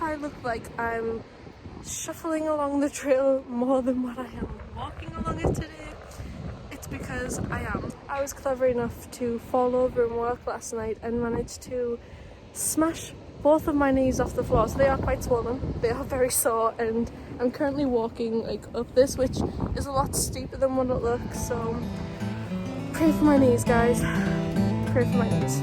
I look like I'm shuffling along the trail more than what I am walking along it today, it's because I am. I was clever enough to fall over in work last night and managed to smash both of my knees off the floor, so they are quite swollen, they are very sore, and I'm currently walking like up this, which is a lot steeper than what it looks, so pray for my knees, guys, pray for my knees.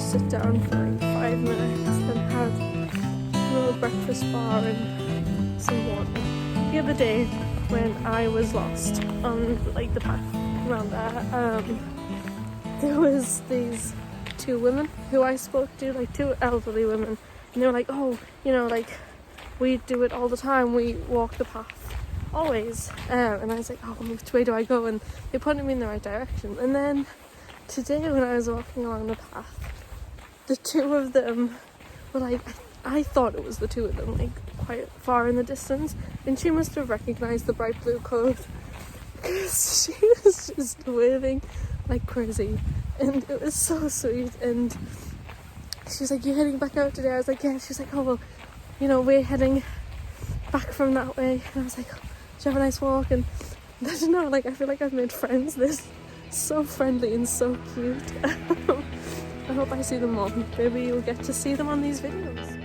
Sit down for like 5 minutes and had a little breakfast bar and some water. The other day when I was lost on like the path around there was these two women who I spoke to, like two elderly women, and they were like, oh, you know, like we do it all the time, we walk the path always, and I was like, oh, which way do I go? And they pointed me in the right direction. And then today when I was walking along the path, the two of them were like, I thought it was the two of them, like quite far in the distance, and she must have recognised the bright blue coat because she was just waving like crazy, and it was so sweet. And she was like, you heading back out today? I was like, yeah. She was like, oh well, you know, we're heading back from that way. And I was like, oh, did you have a nice walk? And I don't know, like I feel like I've made friends. They're so friendly and so cute. I hope I see them more. Maybe you'll get to see them on these videos.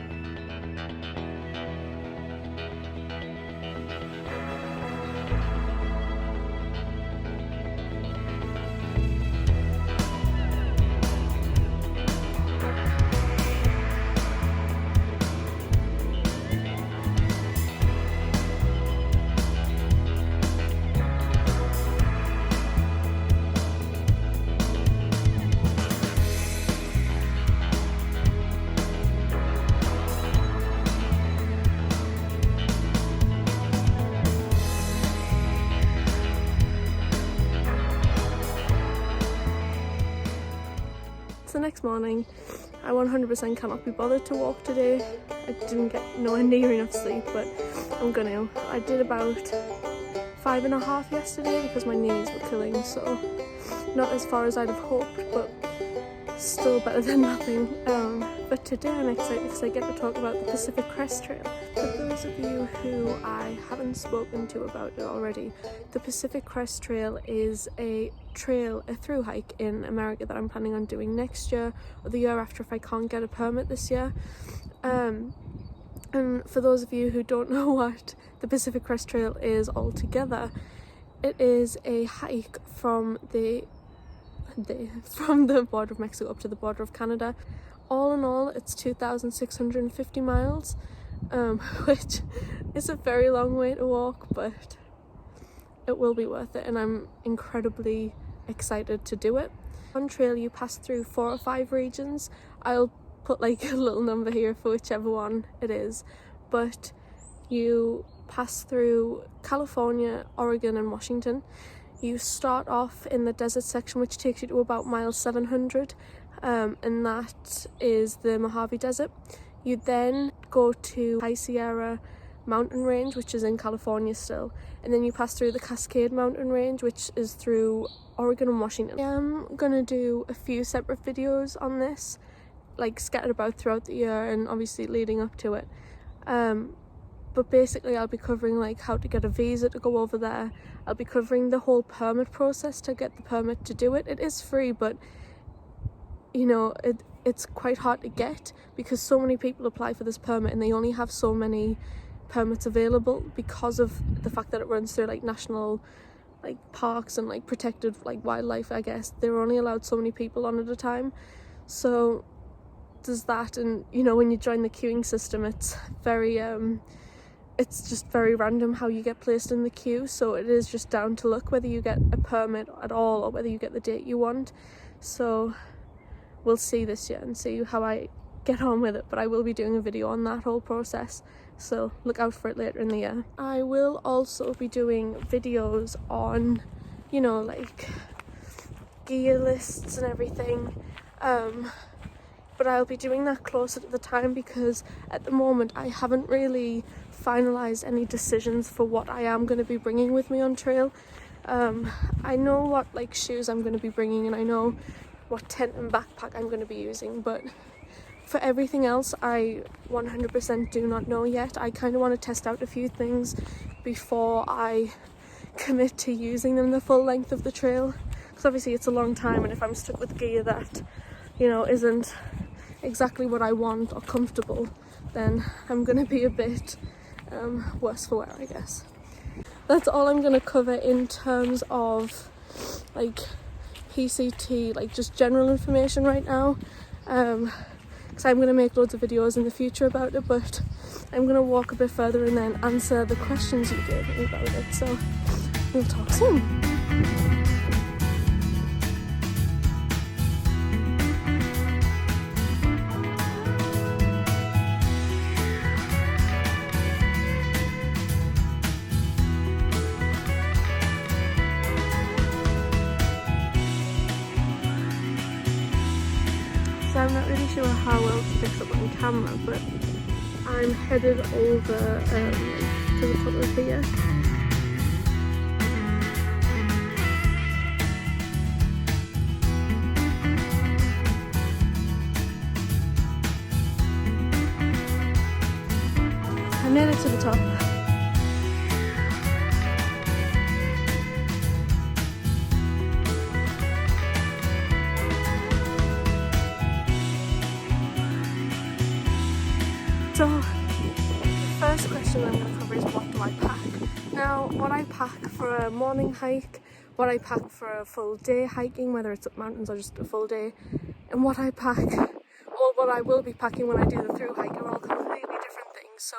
The next morning, I 100% cannot be bothered to walk today. I didn't get nowhere near enough sleep, but I'm gonna. I did about 5.5 yesterday because my knees were killing, so not as far as I'd have hoped, but still better than nothing. But today I'm excited because I get to talk about the Pacific Crest Trail. For those of you who I haven't spoken to about it already, the Pacific Crest Trail is a through hike in America that I'm planning on doing next year or the year after if I can't get a permit this year. And for those of you who don't know what the Pacific Crest Trail is altogether, it is a hike from the border of Mexico up to the border of Canada. All in all, it's 2,650 miles, which is a very long way to walk, but it will be worth it, and I'm incredibly excited to do it. On trail you pass through 4 or 5 regions. I'll put like a little number here for whichever one it is, but you pass through California, Oregon and Washington. You start off in the desert section, which takes you to about mile 700, and that is the Mojave Desert. You then go to High Sierra mountain range, which is in California still, and then you pass through the Cascade mountain range, which is through Oregon and Washington. I'm gonna do a few separate videos on this, like scattered about throughout the year and obviously leading up to it. But basically I'll be covering like how to get a visa to go over there. I'll be covering the whole permit process to get the permit to do it. It is free, but you know, it's quite hard to get because so many people apply for this permit and they only have so many permits available because of the fact that it runs through like national like parks and like protected like wildlife. I guess they're only allowed so many people on at a time, so there's that. And you know, when you join the queuing system, it's very it's just very random how you get placed in the queue, so it is just down to luck whether you get a permit at all or whether you get the date you want. So we'll see this year and see how I get on with it, but I will be doing a video on that whole process, so look out for it later in the year. I will also be doing videos on, you know, like gear lists and everything, but I'll be doing that closer to the time, because at the moment I haven't really finalised any decisions for what I am going to be bringing with me on trail. I know what like shoes I'm going to be bringing, and I know what tent and backpack I'm going to be using, but for everything else I 100% do not know yet. I kind of want to test out a few things before I commit to using them the full length of the trail, because obviously it's a long time, and if I'm stuck with gear that, you know, isn't exactly what I want or comfortable, then I'm going to be a bit worse for wear, I guess. That's all I'm going to cover in terms of like PCT, like just general information right now, because I'm going to make loads of videos in the future about it, but I'm going to walk a bit further and then answer the questions you gave me about it, so we'll talk soon. I'm not really sure how well to pick up on camera, but I'm headed over to the top of here. I made it to the top. So, the first question I'm going to cover is what do I pack? Now, what I pack for a morning hike, what I pack for a full day hiking, whether it's up mountains or just a full day, and what I pack, or what I will be packing when I do the through hike, are all completely different things. So,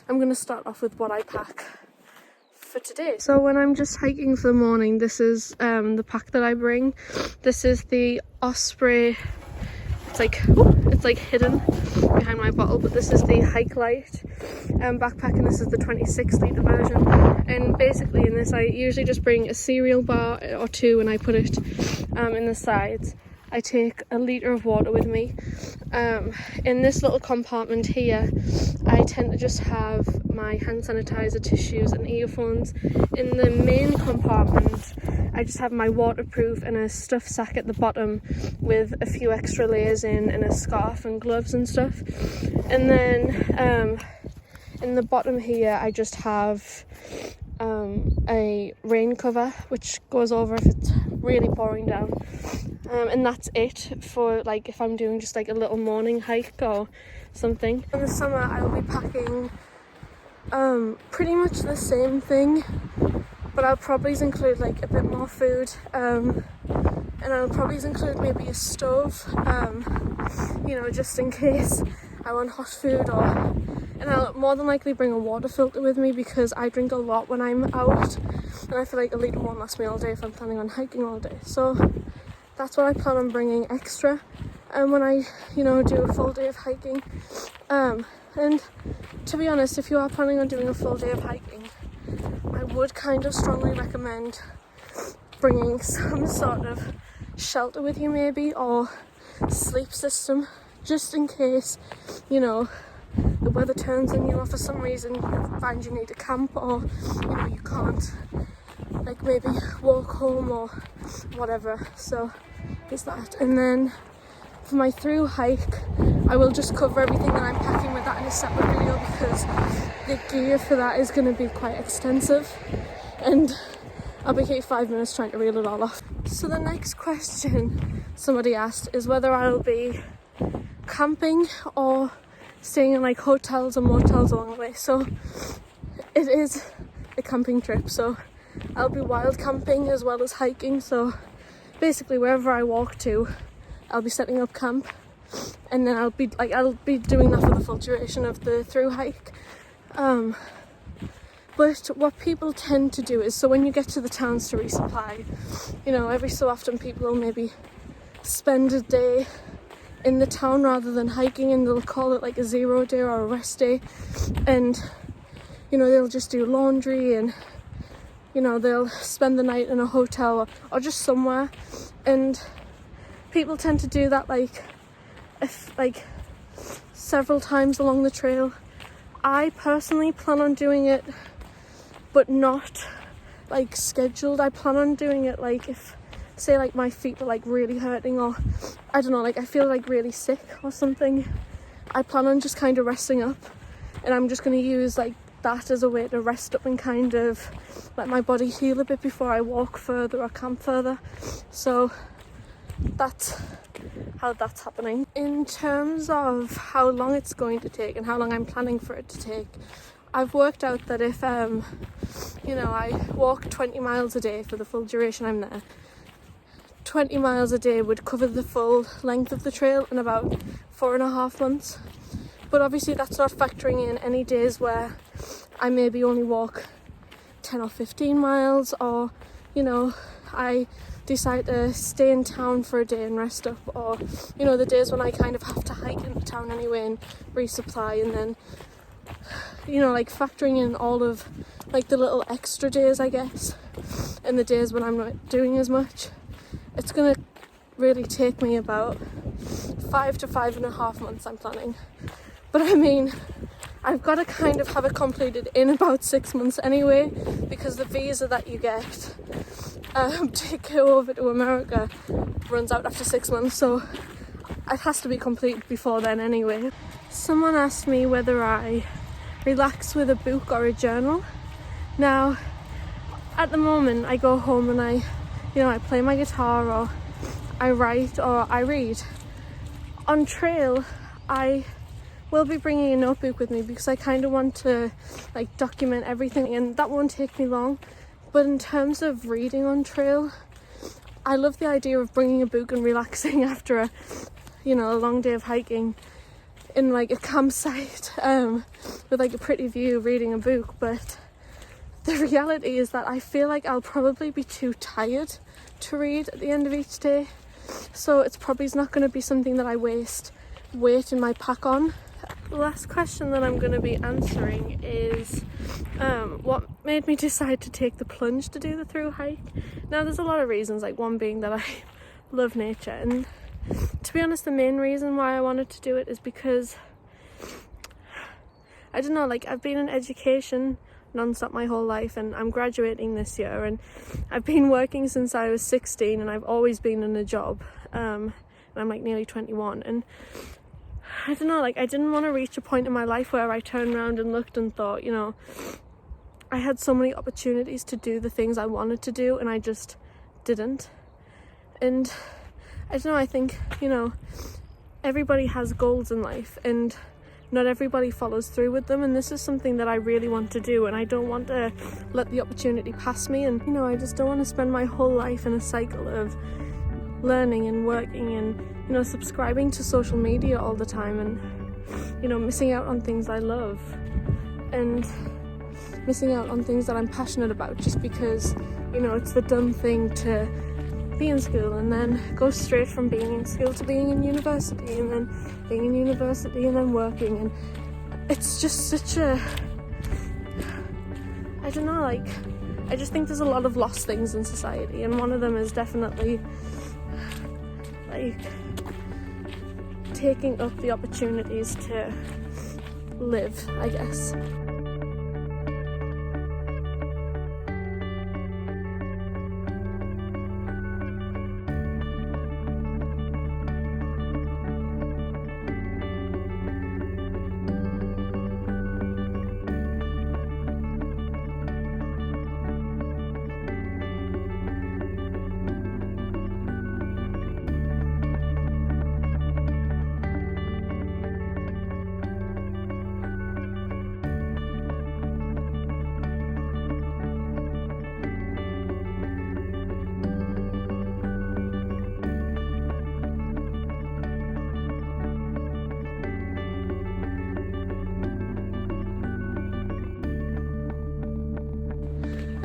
I'm going to start off with what I pack for today. So when I'm just hiking for the morning, this is the pack that I bring. This is the Osprey. It's like hidden behind my bottle, but this is the Hike Light backpack, and this is the 26-litre version. And basically in this I usually just bring a cereal bar or two, and I put it in the sides. I take a litre of water with me. In this little compartment here, I tend to just have my hand sanitizer, tissues and earphones. In the main compartment, I just have my waterproof and a stuff sack at the bottom with a few extra layers in, and a scarf and gloves and stuff. And then in the bottom here, I just have a rain cover which goes over if it's really pouring down. And that's it for like if I'm doing just like a little morning hike or something. In the summer I'll be packing pretty much the same thing, but I'll probably include like a bit more food, and I'll probably include maybe a stove, you know, just in case I want hot food, and I'll more than likely bring a water filter with me, because I drink a lot when I'm out, and I feel like a litre won't last me all day if I'm planning on hiking all day. So that's what I plan on bringing extra when I, you know, do a full day of hiking. And to be honest, if you are planning on doing a full day of hiking, I would kind of strongly recommend bringing some sort of shelter with you maybe, or sleep system, just in case, you know, the weather turns on you, or for some reason you find you need to camp, or, you know, you can't like maybe walk home or whatever. So there's that. And then for my through hike, I will just cover everything that I'm packing with that in a separate video, because the gear for that is going to be quite extensive, and I'll be here 5 minutes trying to reel it all off. So the next question somebody asked is whether I'll be camping or staying in like hotels or motels along the way. So it is a camping trip, so I'll be wild camping as well as hiking. So basically wherever I walk to, I'll be setting up camp, and then I'll be doing that for the full duration of the through hike. But what people tend to do is, so when you get to the towns to resupply, you know, every so often people will maybe spend a day in the town rather than hiking, and they'll call it like a 0 day or a rest day, and you know, they'll just do laundry, and you know, they'll spend the night in a hotel or just somewhere. And people tend to do that like several times along the trail. I personally plan on doing it, but not like scheduled. I plan on doing it like if, say, like my feet are like really hurting, or I don't know, like I feel like really sick or something. I plan on just kind of resting up, and I'm just going to use like that as a way to rest up and kind of let my body heal a bit before I walk further or camp further. So that's how that's happening. In terms of how long it's going to take and how long I'm planning for it to take, I've worked out that if you know, I walk 20 miles a day for the full duration I'm there, 20 miles a day would cover the full length of the trail in about 4.5 months. But obviously that's not factoring in any days where I maybe only walk 10 or 15 miles, or you know, I decide to stay in town for a day and rest up, or you know, the days when I kind of have to hike into town anyway and resupply, and then you know, like factoring in all of like the little extra days, I guess, and the days when I'm not doing as much, it's gonna really take me about 5 to 5.5 months, I'm planning. But I mean, I've got to kind of have it completed in about 6 months anyway, because the visa that you get to go over to America runs out after 6 months, so it has to be complete before then anyway. Someone asked me whether I relax with a book or a journal. Now, at the moment, I go home and I play my guitar, or I write, or I read. On trail, I will be bringing a notebook with me because I kind of want to like document everything, and that won't take me long. But in terms of reading on trail, I love the idea of bringing a book and relaxing after a long day of hiking in like a campsite with like a pretty view, reading a book. But the reality is that I feel like I'll probably be too tired to read at the end of each day, so it's probably not going to be something that I waste weight in my pack on. The last question that I'm going to be answering is what made me decide to take the plunge to do the through hike. Now, there's a lot of reasons, like one being that I love nature, and to be honest, the main reason why I wanted to do it is because I don't know, like I've been in education non-stop my whole life, and I'm graduating this year, and I've been working since I was 16, and I've always been in a job, and I'm like nearly 21, and I don't know, like I didn't want to reach a point in my life where I turned around and looked and thought, you know, I had so many opportunities to do the things I wanted to do and I just didn't. And I don't know, I think, you know, everybody has goals in life and not everybody follows through with them, and this is something that I really want to do, and I don't want to let the opportunity pass me. And you know, I just don't want to spend my whole life in a cycle of learning and working and, you know, subscribing to social media all the time, and, you know, missing out on things I love and missing out on things that I'm passionate about just because, you know, it's the dumb thing to be in school and then go straight from being in school to being in university, and then being in university and then working. And it's just such a, I don't know, like I just think there's a lot of lost things in society, and one of them is definitely like taking up the opportunities to live, I guess.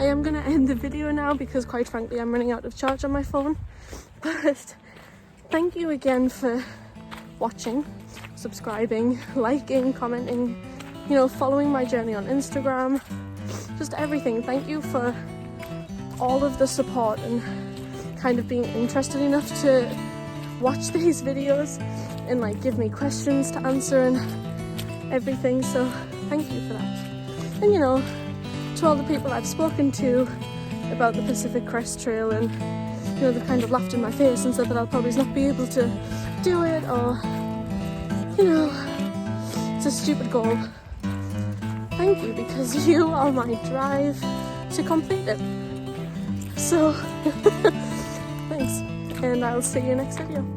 I am gonna end the video now because quite frankly I'm running out of charge on my phone. But thank you again for watching, subscribing, liking, commenting, you know, following my journey on Instagram, just everything. Thank you for all of the support and kind of being interested enough to watch these videos and like give me questions to answer and everything, so thank you for that. And you know, to all the people I've spoken to about the Pacific Crest Trail, and you know, they've kind of laughed in my face and said that I'll probably not be able to do it, or you know, it's a stupid goal. Thank you, because you are my drive to complete it. So thanks, and I'll see you next video.